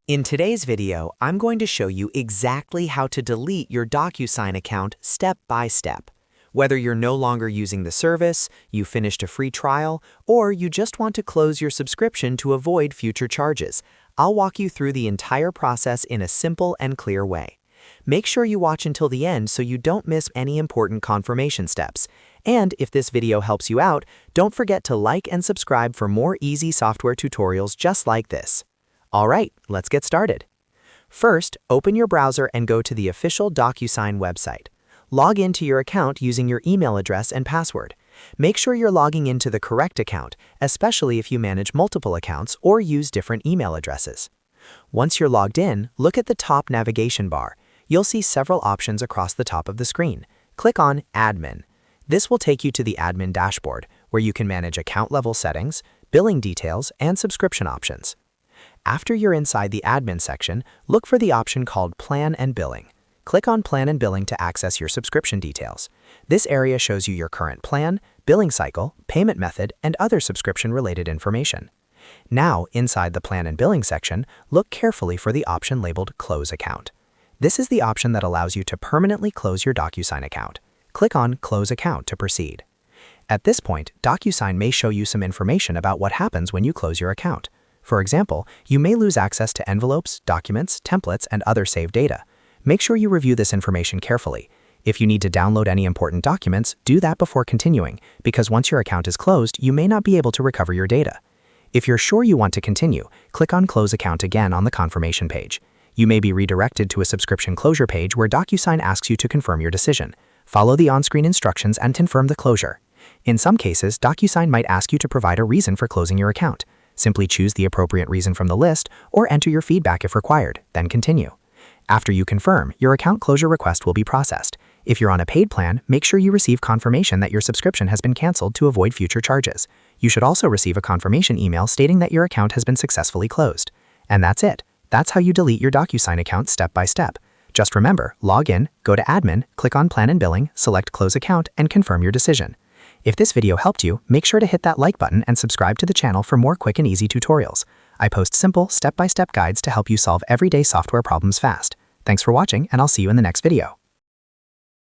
In today's video, I'm going to show you exactly how to delete your DocuSign account step by step. Whether you're no longer using the service, you finished a free trial, or you just want to close your subscription to avoid future charges, I'll walk you through the entire process in a simple and clear way. Make sure you watch until the end so you don't miss any important confirmation steps. And if this video helps you out, don't forget to like and subscribe for more easy software tutorials just like this. All right, let's get started. First, open your browser and go to the official DocuSign website. Log into your account using your email address and password. Make sure you're logging into the correct account, especially if you manage multiple accounts or use different email addresses. Once you're logged in, look at the top navigation bar. You'll see several options across the top of the screen. Click on Admin. This will take you to the admin dashboard, where you can manage account-level settings, billing details, and subscription options. After you're inside the admin section, look for the option called Plan and Billing. Click on Plan and Billing to access your subscription details. This area shows you your current plan, billing cycle, payment method, and other subscription-related information. Now, inside the Plan and Billing section, look carefully for the option labeled Close Account. This is the option that allows you to permanently close your DocuSign account. Click on Close Account to proceed. At this point, DocuSign may show you some information about what happens when you close your account. For example, you may lose access to envelopes, documents, templates, and other saved data. Make sure you review this information carefully. If you need to download any important documents, do that before continuing, because once your account is closed, you may not be able to recover your data. If you're sure you want to continue, click on Close Account again on the confirmation page. You may be redirected to a subscription closure page where DocuSign asks you to confirm your decision. Follow the on-screen instructions and confirm the closure. In some cases, DocuSign might ask you to provide a reason for closing your account. Simply choose the appropriate reason from the list or enter your feedback if required, then continue. After you confirm, your account closure request will be processed. If you're on a paid plan, make sure you receive confirmation that your subscription has been canceled to avoid future charges. You should also receive a confirmation email stating that your account has been successfully closed. And that's it. That's how you delete your DocuSign account step by step. Just remember, log in, go to Admin, click on Plan and Billing, select Close Account, and confirm your decision. If this video helped you, make sure to hit that like button and subscribe to the channel for more quick and easy tutorials. I post simple, step-by-step guides to help you solve everyday software problems fast. Thanks for watching, and I'll see you in the next video.